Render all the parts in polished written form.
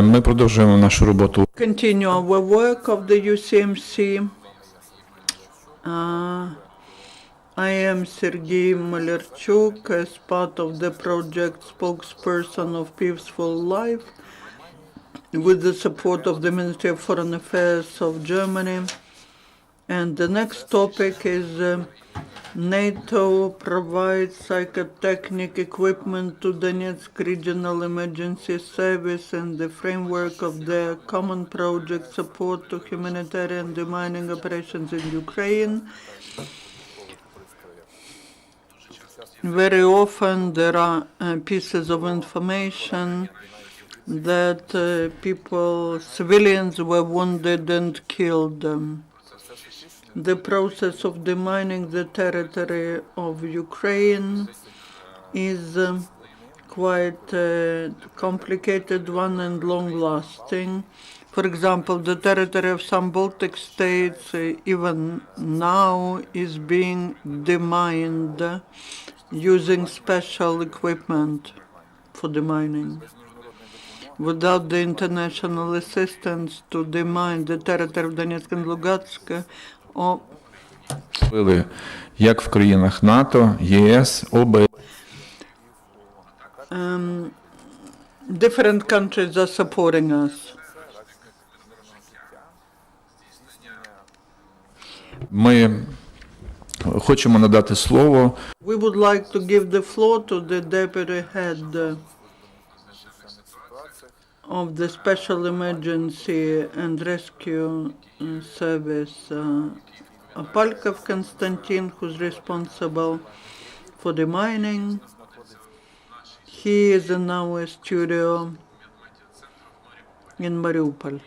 Ми продовжуємо нашу роботу. Continue our work of the UCMC. I am Sergiy Malerchuk, as part of the project spokesperson of Peaceful Life, with the support of the Ministry of Foreign Affairs of Germany. And the next topic is NATO provides pyrotechnic equipment to Donetsk Regional Emergency Service in the framework of their common project support to humanitarian demining operations in Ukraine. Very often there are pieces of information that civilians were wounded and killed. The process of demining the territory of Ukraine is quite a complicated one and long-lasting. For example, the territory of some Baltic states, even now, is being demined using special equipment for demining. Without the international assistance to demine the territory of Donetsk and Lugansk, як в країнах НАТО, ЄС, ОБС. Different countries are supporting us. Ми хочемо надати слово. We would like to give the floor to the deputy head of the Special Emergency and Rescue Service, Apalkov Konstantin, who's responsible for the mining. He is in our studio in Mariupol.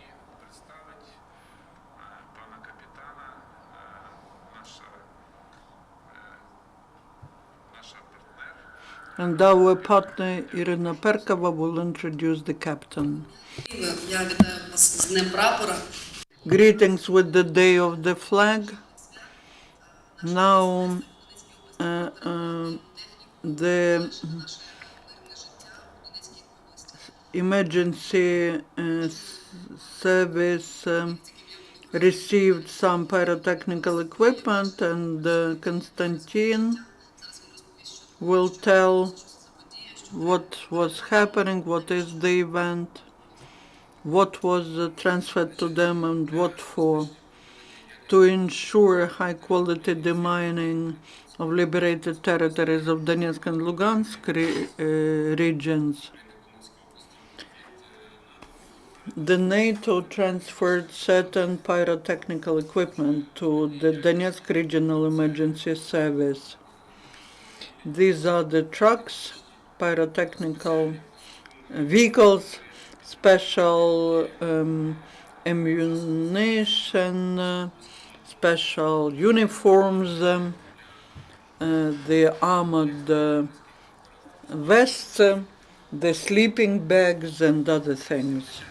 And our partner Irina Perkova will introduce the captain. Greetings with the Day of the Flag. Now the emergency service received some pyrotechnical equipment, and Konstantin will tell what was happening, what is the event, what was transferred to them and what for, to ensure high-quality demining of liberated territories of Donetsk and Lugansk regions. The NATO transferred certain pyrotechnical equipment to the Donetsk Regional Emergency Service. These are the trucks, pyrotechnical vehicles, special ammunition, special uniforms, the armored vests, the sleeping bags, and other things.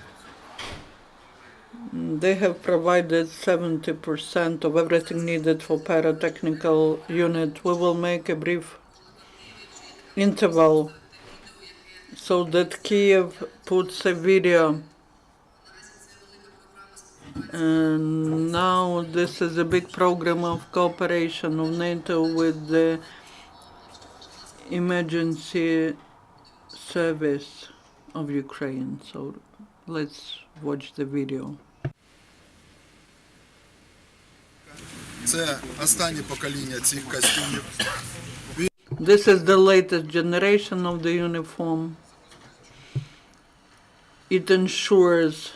They have provided 70% of everything needed for pyrotechnical unit. We will make a brief interval so that Kiev puts a video. And now this is a big program of cooperation of NATO with the emergency service of Ukraine. So let's watch the video. Це останнє покоління цих костюмів. This is the latest generation of the uniform. It ensures,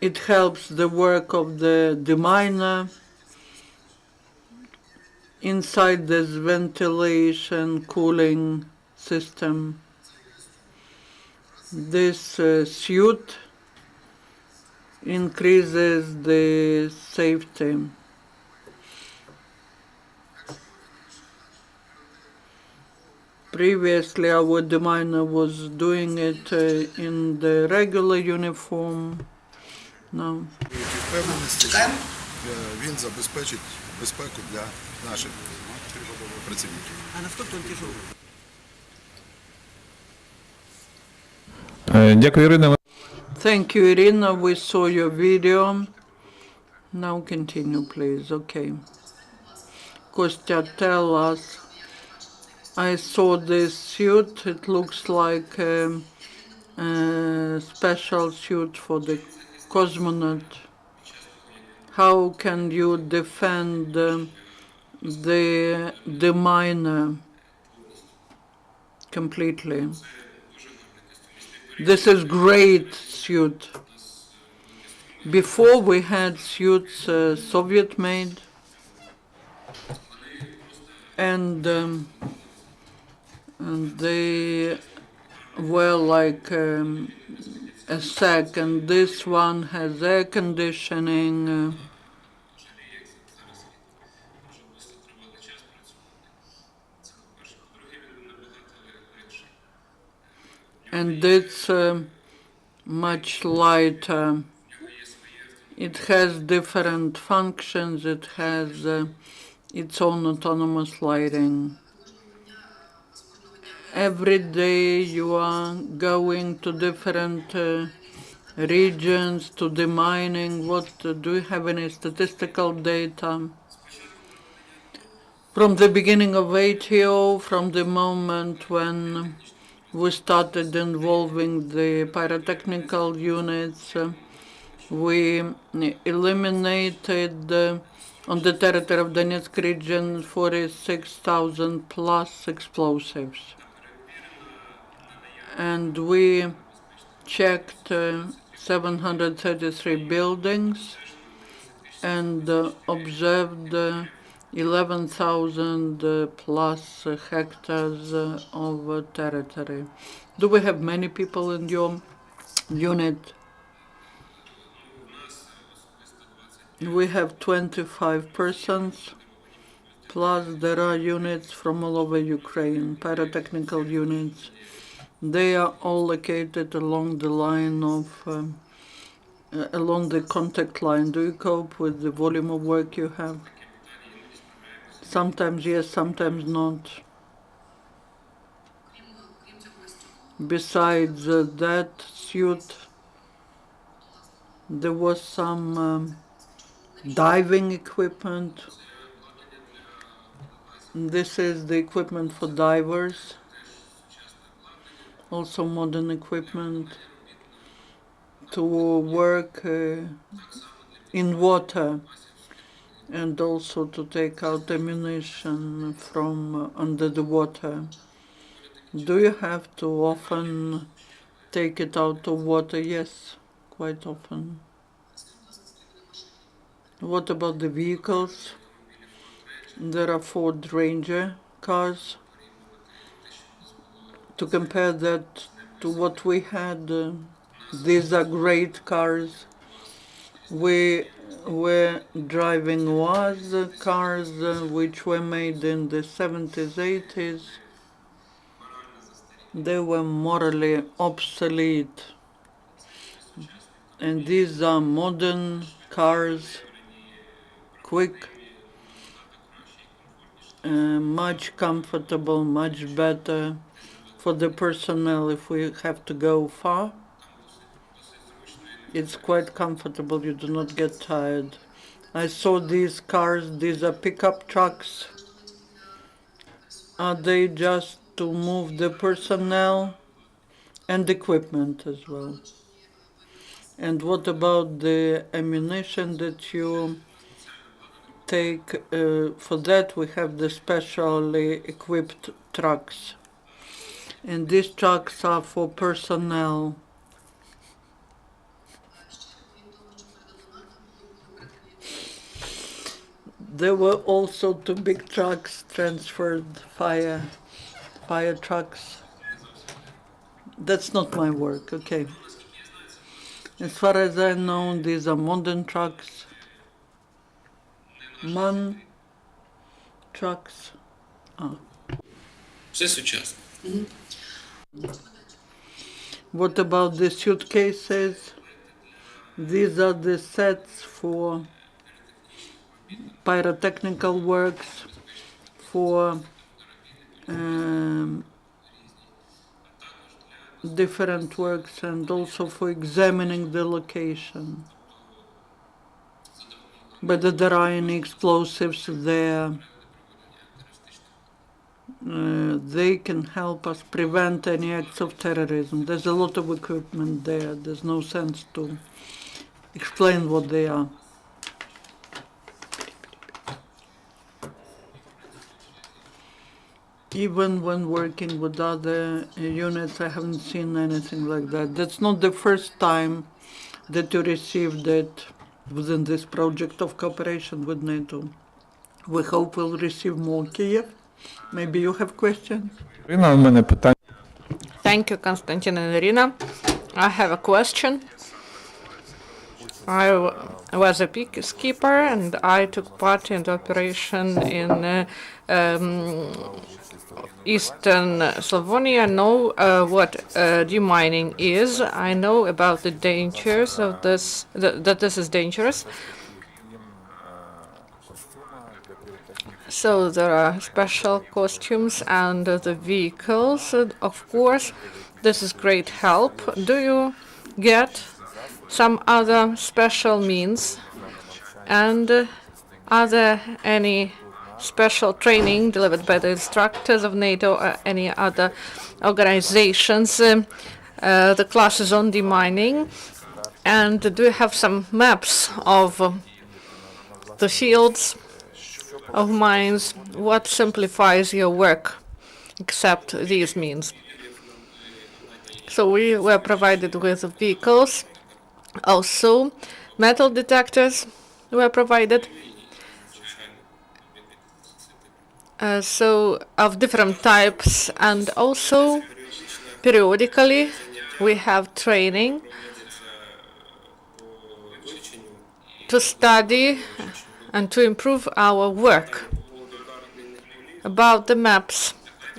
it helps the work of the deminer. Inside this ventilation, cooling system. This suit increases the safety. Previously, our deminer was doing it in the regular uniform. No. впевненості, що він забезпечить безпеку для наших працівників. А насколько он тяжелый? Дякую, Ірина. Thank you, Irina. We saw your video. Now continue, please. Okay. Kostya, tell us. I saw this suit. It looks like a special suit for the cosmonaut. How can you defend the miner completely? This is great suit. Before we had suits Soviet made, and they were like a sack, and this one has air conditioning. And it's much lighter. It has different functions. It has its own autonomous lighting. Every day you are going to different regions to the mining. Do you have any statistical data? From the beginning of ATO, from the moment when we started involving the pyrotechnical units, we eliminated on the territory of Donetsk region 46,000 plus explosives. And we checked 733 buildings and observed 11,000 plus hectares of territory. Do we have many people in your unit? We have 25 persons, plus there are units from all over Ukraine, pyrotechnical units. They are all located along the line of, along the contact line. Do you cope with the volume of work you have? Sometimes yes, sometimes not. Besides that suit, there was some diving equipment. This is the equipment for divers. Also modern equipment to work in water, and also to take out ammunition from under the water. Do you have to often take it out of water? Yes, quite often. What about the vehicles? There are Ford Ranger cars. To compare that to what we had, these are great cars. We were driving was cars which were made in the 70s, 80s. They were morally obsolete. And these are modern cars, quick, much comfortable, much better for the personnel if we have to go far. It's quite comfortable, you do not get tired. I saw these cars, these are pickup trucks. Are they just to move the personnel and equipment as well? And what about the ammunition that you take? For that we have the specially equipped trucks. And these trucks are for personnel. There were also two big trucks transferred, fire trucks. That's not my work, okay. As far as I know, these are modern trucks. MAN trucks. Все сучасно. What about the suitcases? These are the sets for pyrotechnical works, for different works, and also for examining the location. Whether there are any explosives there. They can help us prevent any acts of terrorism. There's a lot of equipment there. There's no sense to explain what they are. Even when working with other units, I haven't seen anything like that. That's not the first time that you received it within this project of cooperation with NATO. We hope we'll receive more. Kiev, maybe you have questions? Ірина, у мене питання. Thank you, Konstantin and Irina. I have a question. I was a peacekeeper and I took part in the operation in eastern Slavonia. I know what demining is. I know about the dangers of this, that this is dangerous. So there are special costumes and the vehicles. Of course, this is great help. Do you get some other special means? And are there any special training delivered by the instructors of NATO or any other organizations, the classes on demining? And do you have some maps of the fields of mines? What simplifies your work except these means? So we were provided with vehicles. Also, metal detectors were provided. So of different types, and also periodically we have training to study and to improve our work about the maps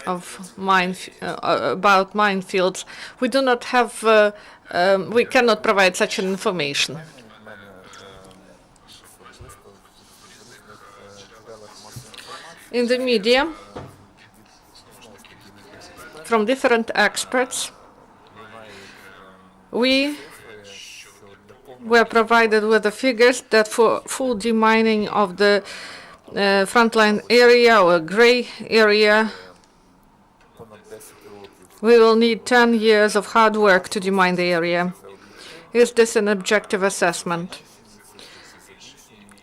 of about minefields. We do not have, we cannot provide such an information. In the media, from different experts, we were provided with the figures that for full demining of the frontline area or gray area, we will need 10 years of hard work to demine the area. Is this an objective assessment?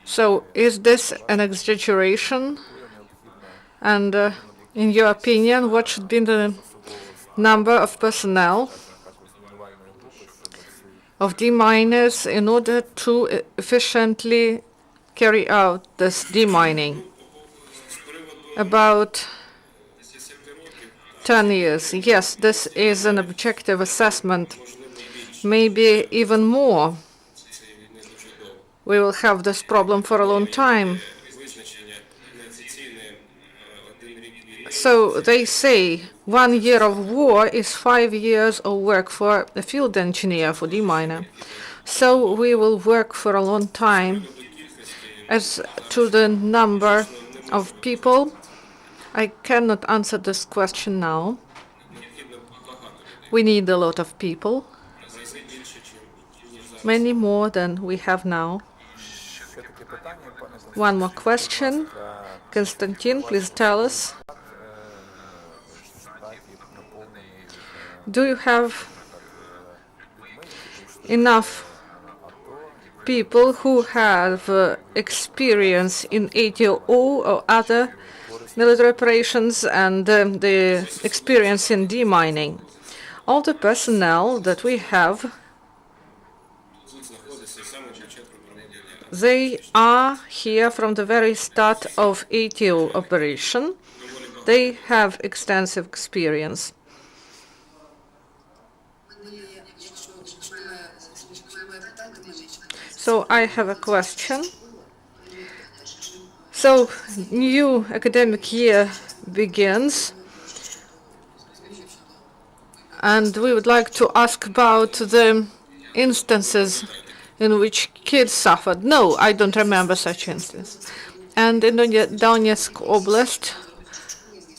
So is this an exaggeration? And in your opinion, what should be the number of personnel of deminers in order to efficiently carry out this demining? About 10 years. Yes, this is an objective assessment. Maybe even more. We will have this problem for a long time. So they say 1 year of war is 5 years of work for a field engineer, for deminer. So we will work for a long time. As to the number of people, I cannot answer this question now. We need a lot of people, many more than we have now. One more question. Konstantin, please tell us. Do you have enough people who have experience in ATO or other military operations and the experience in demining? All the personnel that we have, they are here from the very start of ATO operation. They have extensive experience. So I have a question. So new academic year begins, and we would like to ask about the instances in which kids suffered. No, I don't remember such instance. And in Donetsk Oblast,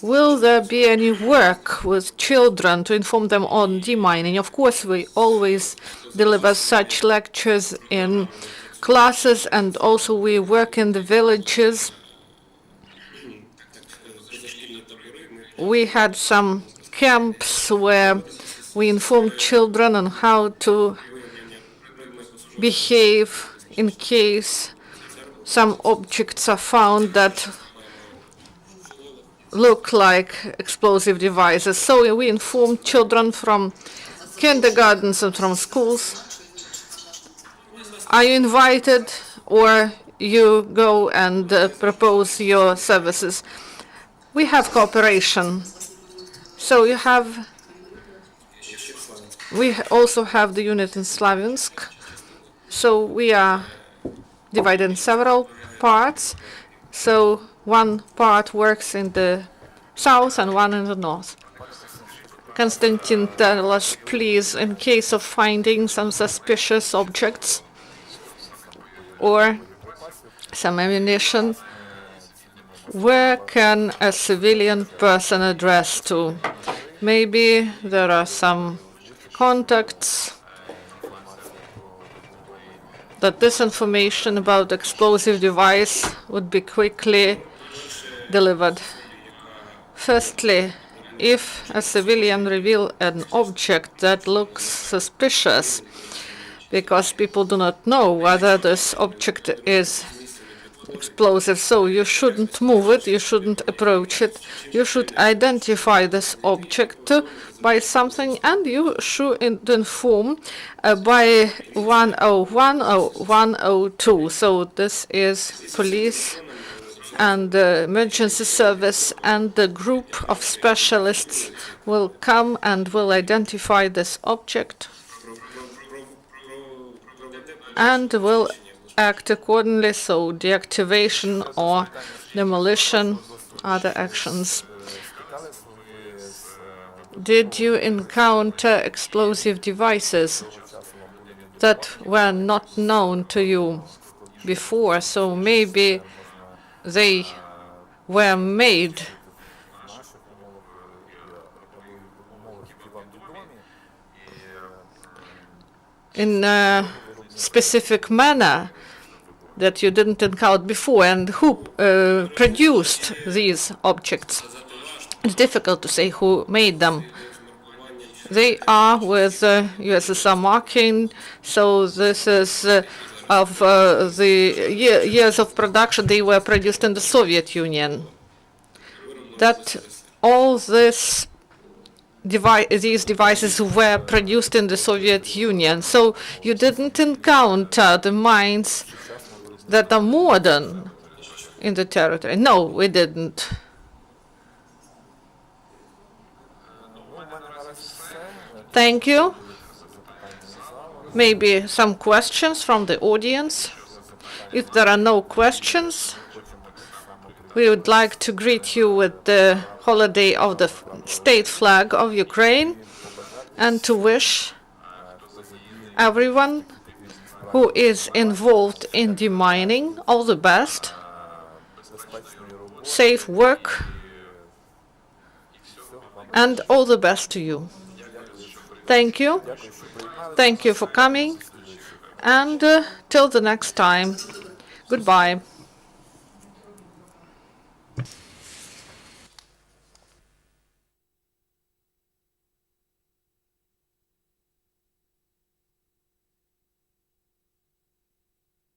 will there be any work with children to inform them on demining? Of course, we always deliver such lectures in classes, and also we work in the villages. We had some camps where we informed children on how to behave in case some objects are found that look like explosive devices. So we inform children from kindergartens and from schools. Are you invited, or you go and propose your services? We have cooperation. So we also have the unit in Slaviansk. So we are divided in several parts. So one part works in the south and one in the north. Konstantin, tell us, please, in case of finding some suspicious objects or some ammunition, where can a civilian person address to? Maybe there are some contacts that this information about explosive device would be quickly delivered. Firstly, if a civilian reveals an object that looks suspicious, because people do not know whether this object is explosive, so you shouldn't move it, you shouldn't approach it. You should identify this object by something, and you should inform by 101 or 102. So this is police and the emergency service, and the group of specialists will come and will identify this object and will act accordingly, so deactivation or demolition, other actions. Did you encounter explosive devices that were not known to you before, so maybe they were made in a specific manner that you didn't encounter before, and who produced these objects? It's difficult to say who made them. They are with USSR marking, so this is of the years of production. They were produced in the Soviet Union. That all these devices were produced in the Soviet Union, so you didn't encounter the mines that are modern in the territory. No, we didn't. Thank you. Maybe some questions from the audience. If there are no questions, we would like to greet you with the holiday of the state flag of Ukraine, and to wish everyone who is involved in demining all the best, safe work, and all the best to you. Thank you. Thank you for coming, and till the next time, goodbye.